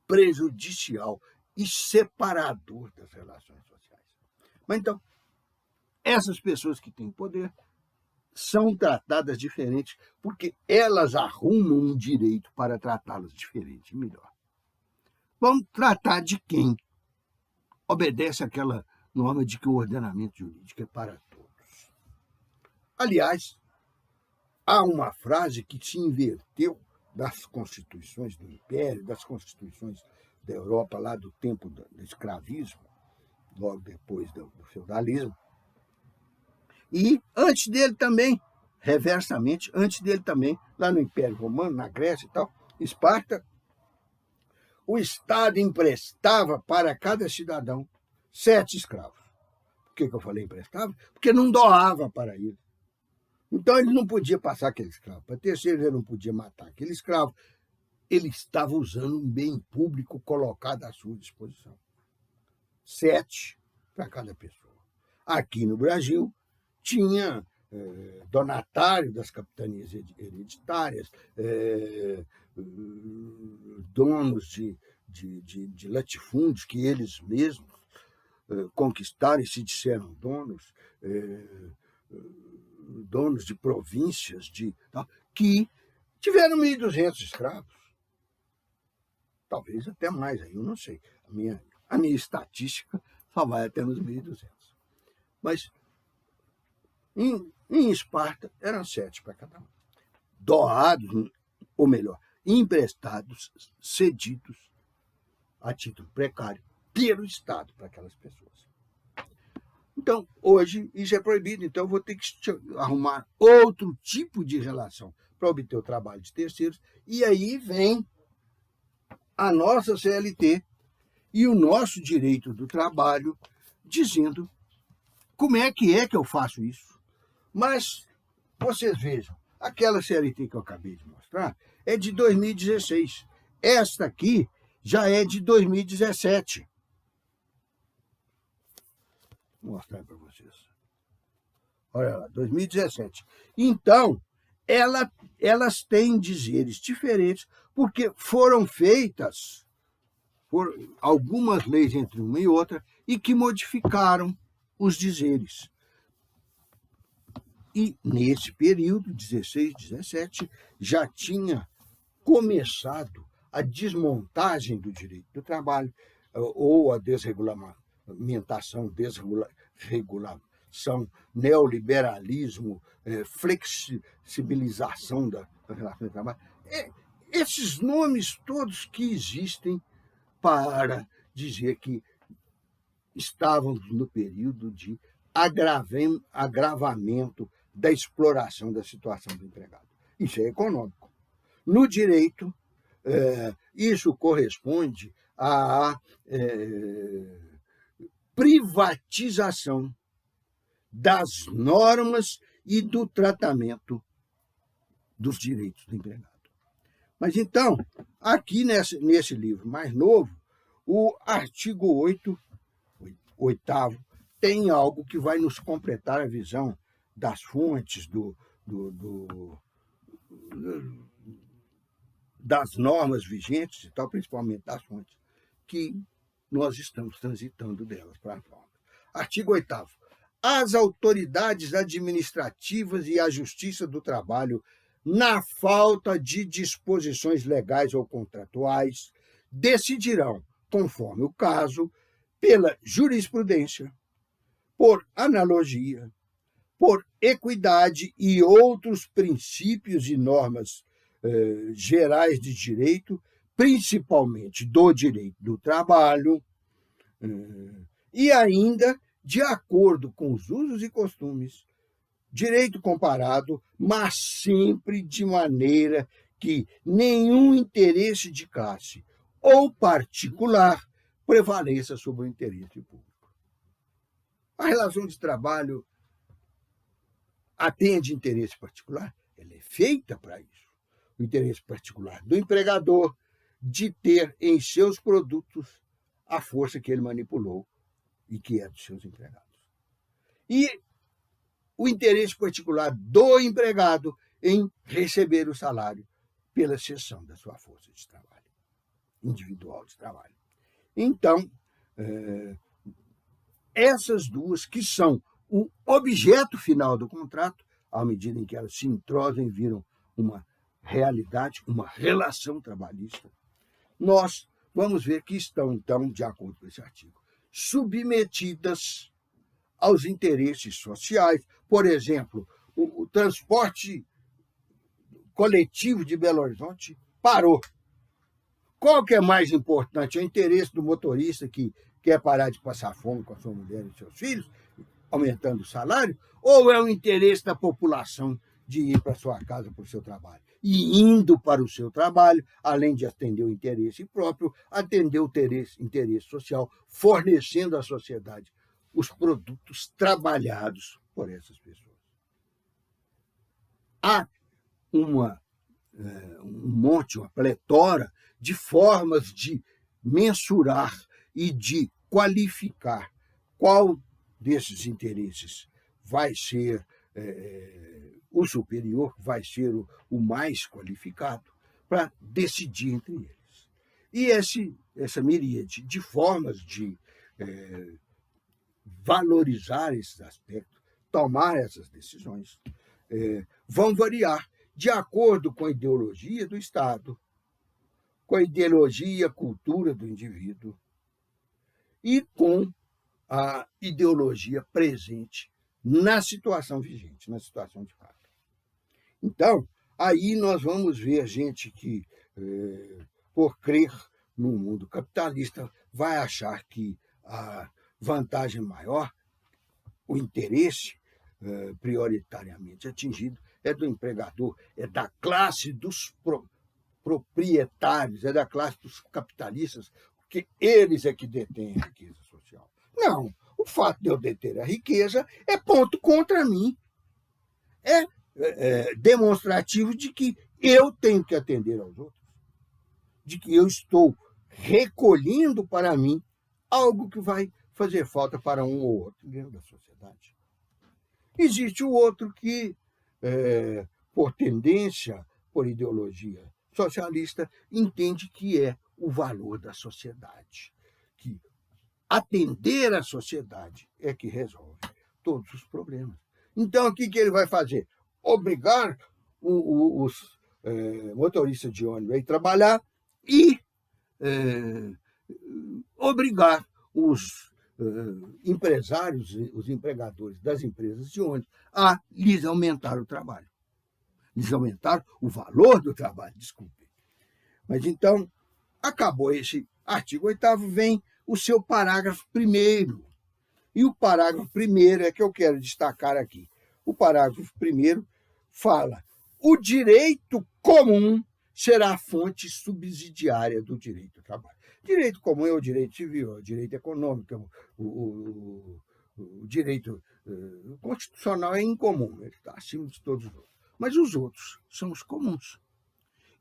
prejudicial e separador das relações sociais. Mas então, essas pessoas que têm poder são tratadas diferentes porque elas arrumam um direito para tratá-las diferente e melhor. Vamos tratar de quem obedece àquela norma de que o ordenamento jurídico é para todos. Aliás, há uma frase que se inverteu das constituições do Império, das constituições da Europa, lá do tempo do escravismo, logo depois do feudalismo, e antes dele também, reversamente, antes dele também, lá no Império Romano, na Grécia e tal, Esparta, o Estado emprestava para cada cidadão 7 escravos. Por que eu falei emprestava? Porque não doava para ele. Então ele não podia passar aquele escravo para terceiro, ele não podia matar aquele escravo. Ele estava usando um bem público colocado à sua disposição. 7 para cada pessoa. Aqui no Brasil, tinha donatário das capitanias hereditárias, donos de latifúndios que eles mesmos conquistaram e se disseram donos, donos de províncias que tiveram 1.200 escravos. Talvez até mais, aí eu não sei. A minha estatística só vai até nos 1.200. Mas em Esparta eram 7 para cada um. Doados, ou melhor, emprestados, cedidos a título precário pelo Estado para aquelas pessoas. Então, hoje, isso é proibido, então eu vou ter que arrumar outro tipo de relação para obter o trabalho de terceiros, e aí vem a nossa CLT e o nosso direito do trabalho dizendo como é que eu faço isso. Mas, vocês vejam, aquela CLT que eu acabei de mostrar é de 2016. Esta aqui já é de 2017. Vou mostrar para vocês. Olha lá, 2017. Então, elas têm dizeres diferentes porque foram feitas por algumas leis entre uma e outra e que modificaram os dizeres. E nesse período, 16, 17, já tinha começado a desmontagem do direito do trabalho ou a desregulamentação, desregulação, neoliberalismo, flexibilização da relação de trabalho. Esses nomes todos que existem para dizer que estávamos no período de agravamento da exploração da situação do empregado. Isso é econômico. No direito, isso corresponde à privatização das normas e do tratamento dos direitos do empregado. Mas então, aqui nesse livro mais novo, o artigo 8º, tem algo que vai nos completar a visão das fontes, das normas vigentes e tal, principalmente das fontes, que nós estamos transitando delas para as normas. Artigo 8º. As autoridades administrativas e a Justiça do Trabalho, na falta de disposições legais ou contratuais, decidirão, conforme o caso, pela jurisprudência, por analogia, por equidade e outros princípios e normas gerais de direito, principalmente do direito do trabalho, e ainda, de acordo com os usos e costumes, direito comparado, mas sempre de maneira que nenhum interesse de classe ou particular prevaleça sobre o interesse público. A relação de trabalho atende interesse particular? Ela é feita para isso. O interesse particular do empregador de ter em seus produtos a força que ele manipulou e que é dos seus empregados. E o interesse particular do empregado em receber o salário pela cessão da sua força de trabalho, individual de trabalho. Então, essas duas, que são o objeto final do contrato, à medida em que elas se entrosam e viram uma realidade, uma relação trabalhista, nós vamos ver que estão, então, de acordo com esse artigo, submetidas aos interesses sociais. Por exemplo, o transporte coletivo de Belo Horizonte parou. Qual que é mais importante? É o interesse do motorista que quer parar de passar fome com a sua mulher e seus filhos, aumentando o salário, ou é o interesse da população de ir para a sua casa para o seu trabalho? E indo para o seu trabalho, além de atender o interesse próprio, atender o interesse social, fornecendo à sociedade os produtos trabalhados por essas pessoas. Há um monte, uma pletora de formas de mensurar e de qualificar qual desses interesses vai ser o superior, vai ser o mais qualificado, para decidir entre eles. E essa miríade de formas de valorizar esses aspectos, tomar essas decisões, vão variar de acordo com a ideologia do Estado, com a ideologia e a cultura do indivíduo e com a ideologia presente na situação vigente, na situação de fato. Então, aí nós vamos ver gente que, por crer no mundo capitalista, vai achar que a vantagem maior, o interesse prioritariamente atingido, é do empregador, é da classe dos proprietários, é da classe dos capitalistas, porque eles é que detêm a riqueza social. Não, o fato de eu deter a riqueza é ponto contra mim. É demonstrativo de que eu tenho que atender aos outros, de que eu estou recolhendo para mim algo que vai fazer falta para um ou outro dentro da sociedade. Existe o outro que, por tendência, por ideologia socialista, entende que é o valor da sociedade, que atender a sociedade é que resolve todos os problemas. Então, o que ele vai fazer? Obrigar os motoristas de ônibus a ir trabalhar e obrigar os empresários, os empregadores das empresas de ônibus a lhes aumentar o trabalho. Lhes aumentar o valor do trabalho, desculpe. Mas então, acabou esse artigo 8º, vem o seu parágrafo 1º. E o parágrafo 1º é que eu quero destacar aqui. O parágrafo 1º fala: o direito comum será a fonte subsidiária do direito do trabalho. Direito comum é o direito civil, é o direito econômico, o direito constitucional é incomum, ele está acima de todos os outros. Mas os outros são os comuns.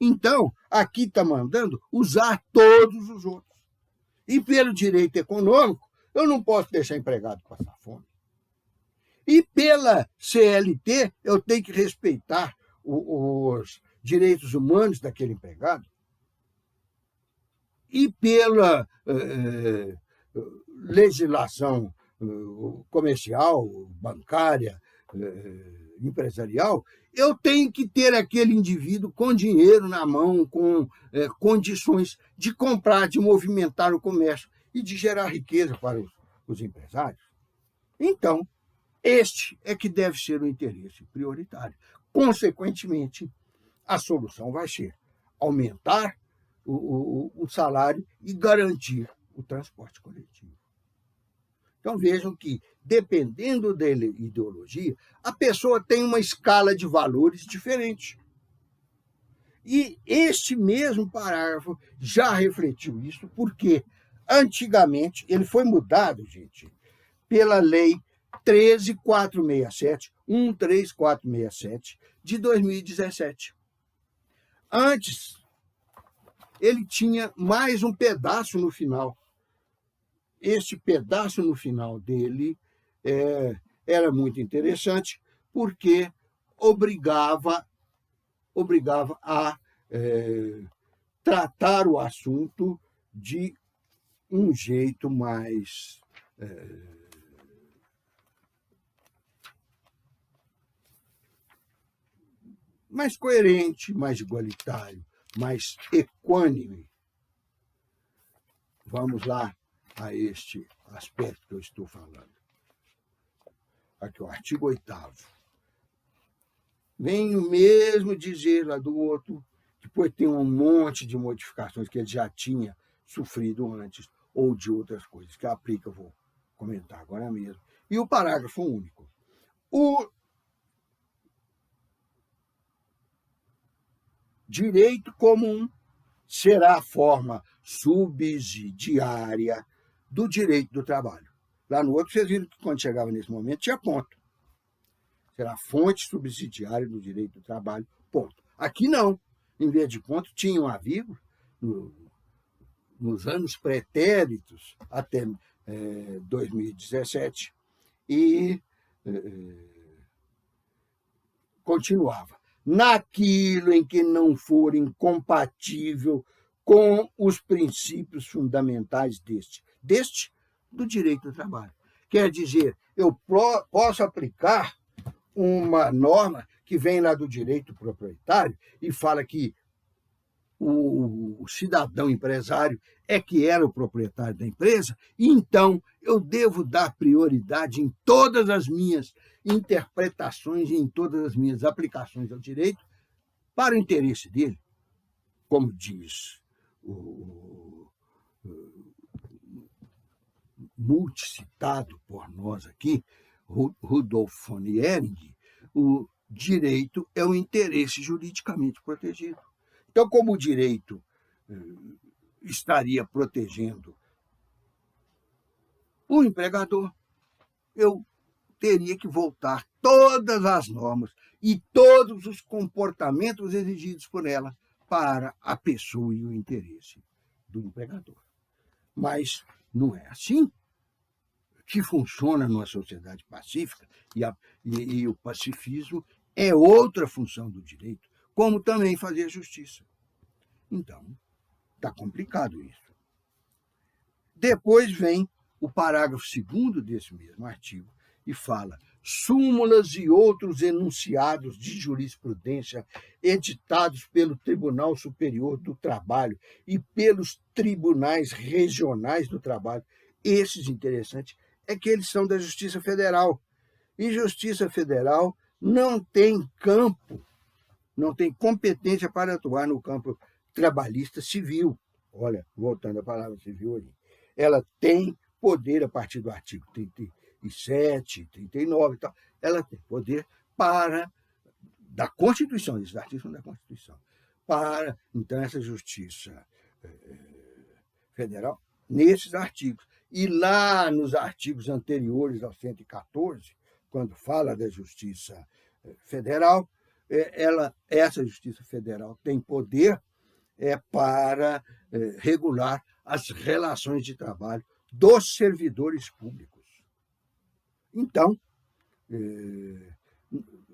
Então, aqui está mandando usar todos os outros. E pelo direito econômico, eu não posso deixar empregado passar fome. E pela CLT, eu tenho que respeitar os direitos humanos daquele empregado. E pela legislação comercial, bancária, empresarial, eu tenho que ter aquele indivíduo com dinheiro na mão, com condições de comprar, de movimentar o comércio e de gerar riqueza para os empresários. Então, este é que deve ser o interesse prioritário. Consequentemente, A solução vai ser aumentar o salário e garantir o transporte coletivo. Então vejam que, dependendo da ideologia, a pessoa tem uma escala de valores diferente. E este mesmo parágrafo já refletiu isso, porque antigamente ele foi mudado, gente, pela Lei 13467 de 2017. Antes, ele tinha mais um pedaço no final. Este pedaço no final dele era muito interessante, porque obrigava a tratar o assunto de um jeito mais coerente, mais igualitário, mais equânime. Vamos lá a este aspecto que eu estou falando. Aqui, o artigo 8º. Vem o mesmo dizer lá do outro, depois tem um monte de modificações que ele já tinha sofrido antes, ou de outras coisas que aplica, eu vou comentar agora mesmo. E o parágrafo único. O direito comum será a forma subsidiária do direito do trabalho. Lá no outro, vocês viram que quando chegava nesse momento, tinha ponto. Será a fonte subsidiária do direito do trabalho, ponto. Aqui não. Em vez de ponto, tinha uma vírgula. Nos anos pretéritos, até 2017, e continuava. Naquilo em que não for incompatível com os princípios fundamentais do direito do trabalho. Quer dizer, eu posso aplicar uma norma que vem lá do direito proprietário e fala que o cidadão empresário é que era o proprietário da empresa, e então eu devo dar prioridade em todas as minhas interpretações e em todas as minhas aplicações ao direito para o interesse dele, como diz o multicitado por nós aqui, Rudolf von Ehring, o direito é o interesse juridicamente protegido. Então, como o direito estaria protegendo o empregador, eu teria que voltar todas as normas e todos os comportamentos exigidos por ela para a pessoa e o interesse do empregador. Mas não é assim que funciona numa sociedade pacífica, e o pacifismo é outra função do direito, como também fazer justiça. Então, está complicado isso. Depois vem o parágrafo 2º desse mesmo artigo e fala: súmulas e outros enunciados de jurisprudência editados pelo Tribunal Superior do Trabalho e pelos tribunais regionais do trabalho. Esses interessantes é que eles são da Justiça Federal. E Justiça Federal não tem campo, não tem competência para atuar no campo trabalhista civil. Olha, voltando à palavra civil ali. Ela tem poder a partir do artigo 37, 39 e tal. Ela tem poder da Constituição, esses artigos são da Constituição, para, então, essa Justiça Federal, nesses artigos. E lá nos artigos anteriores ao 114, quando fala da Justiça Federal, essa Justiça Federal tem poder para regular as relações de trabalho dos servidores públicos. Então,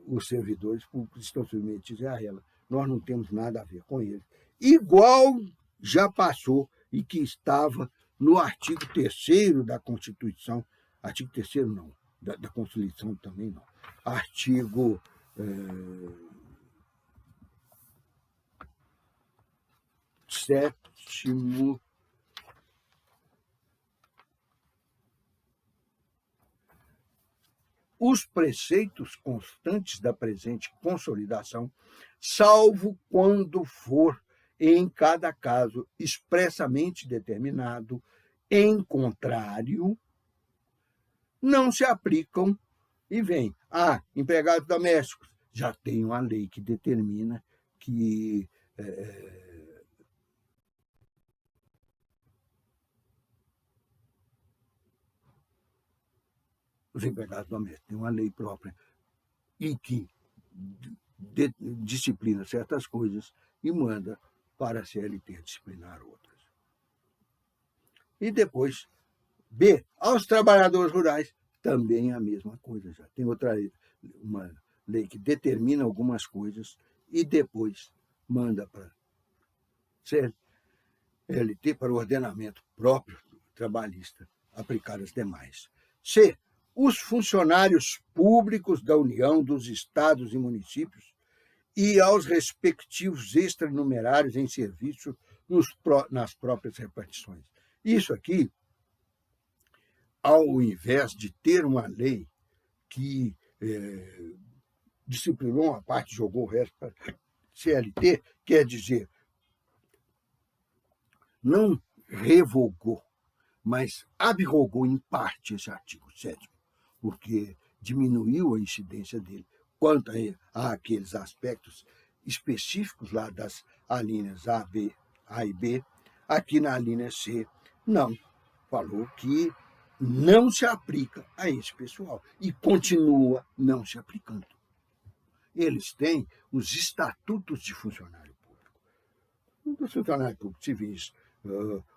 os servidores públicos estão submetidos a ela. Nós não temos nada a ver com eles. Igual já passou e que estava no artigo 3º da Constituição, artigo 3º não, da Constituição também não, artigo 7º, os preceitos constantes da presente consolidação, salvo quando for, em cada caso, expressamente determinado, em contrário, não se aplicam e vem. Empregados domésticos, já tem uma lei que determina que os empregados domésticos têm uma lei própria e que disciplina certas coisas e manda para a CLT disciplinar outras. E depois, B, aos trabalhadores rurais, também a mesma coisa. Já tem outra lei, uma lei que determina algumas coisas e depois manda para CLT, para o ordenamento próprio trabalhista, aplicar as demais. C, os funcionários públicos da União, dos estados e municípios e aos respectivos extranumerários em serviço nas próprias repartições. Isso aqui, ao invés de ter uma lei que disciplinou uma parte e jogou o resto para CLT, quer dizer, não revogou, mas abrogou em parte esse artigo 7º, porque diminuiu a incidência dele quanto a aqueles aspectos específicos lá das alíneas A e B. Aqui na linha C, não. Falou que não se aplica a esse pessoal e continua não se aplicando. Eles têm os estatutos de funcionário público. Dos funcionários públicos civis,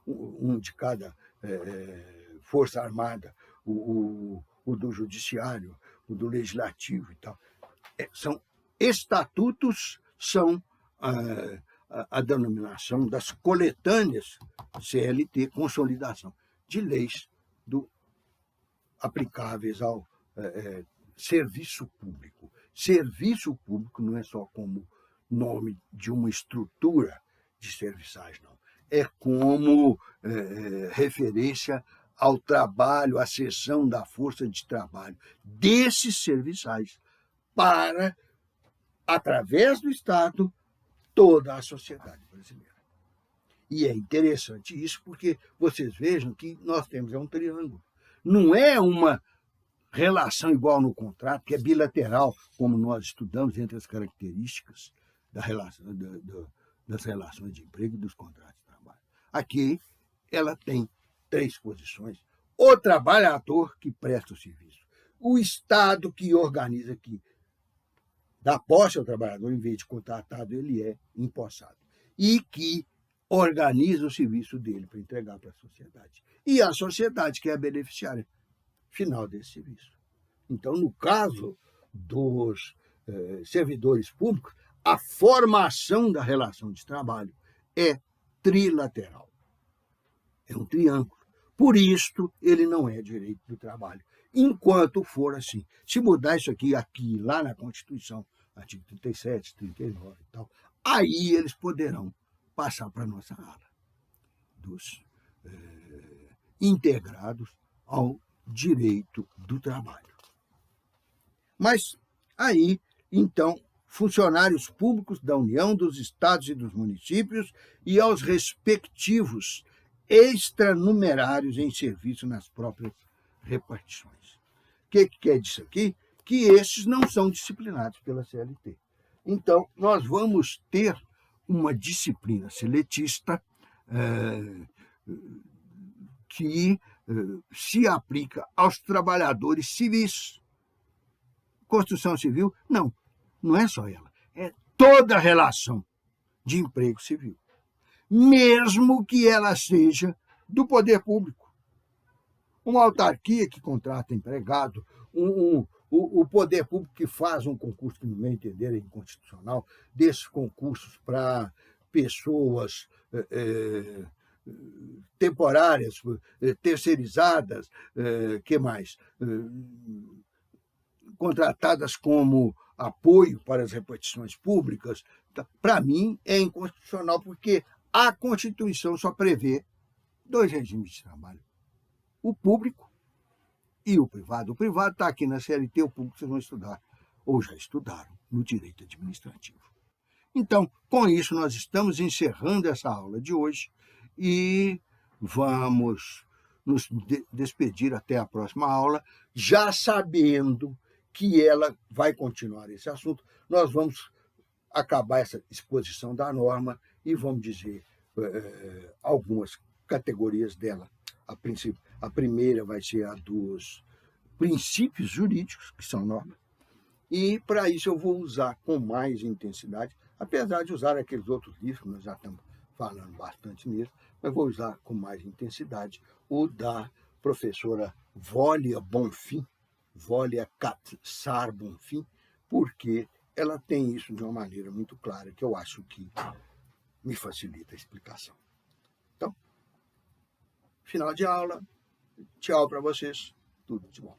um de cada força armada, o do judiciário, o do legislativo e tal. São estatutos, são a denominação das coletâneas CLT, consolidação de leis aplicáveis ao serviço público. Serviço público não é só como nome de uma estrutura de serviçais, não. É como referência ao trabalho, à cessão da força de trabalho desses serviçais para, através do Estado, toda a sociedade brasileira. E é interessante isso porque vocês vejam que nós temos um triângulo. Não é uma relação igual no contrato, que é bilateral, como nós estudamos entre as características das relações de emprego e dos contratos de trabalho. Aqui, ela tem 3 posições. O trabalhador que presta o serviço, o Estado que organiza, que dá posse ao trabalhador, em vez de contratado, ele é empossado, e que organiza o serviço dele para entregar para a sociedade. E a sociedade que é a beneficiária final desse serviço. Então, no caso dos servidores públicos, a formação da relação de trabalho é trilateral. É um triângulo. Por isso, ele não é direito do trabalho. Enquanto for assim. Se mudar isso aqui, lá na Constituição, artigo 37, 39 e tal, aí eles poderão passar para a nossa ala dos integrados ao direito do trabalho. Mas aí, então, funcionários públicos da União, dos estados e dos municípios e aos respectivos extranumerários em serviço nas próprias repartições. O que quer dizer aqui? Que esses não são disciplinados pela CLT. Então, nós vamos ter uma disciplina seletista que se aplica aos trabalhadores civis. Construção civil, não é só ela. É toda a relação de emprego civil, mesmo que ela seja do poder público. Uma autarquia que contrata empregado, o poder público que faz um concurso que, no meu entender, é inconstitucional, desses concursos para pessoas temporárias, terceirizadas, que mais? Contratadas como apoio para as repartições públicas, para mim é inconstitucional, porque a Constituição só prevê 2 regimes de trabalho: o público e o privado. O privado está aqui na CLT, o público vocês vão estudar, ou já estudaram, no direito administrativo. Então, com isso, nós estamos encerrando essa aula de hoje e vamos nos despedir até a próxima aula, já sabendo que ela vai continuar esse assunto. Nós vamos acabar essa exposição da norma e vamos dizer algumas categorias dela. A primeira vai ser a dos princípios jurídicos, que são normas, e para isso eu vou usar com mais intensidade, apesar de usar aqueles outros livros, nós já estamos falando bastante nisso, mas vou usar com mais intensidade o da professora Vólia Bonfim, Vólia Catsar Bonfim, porque ela tem isso de uma maneira muito clara, que eu acho que me facilita a explicação. Então, final de aula, tchau para vocês, tudo de bom.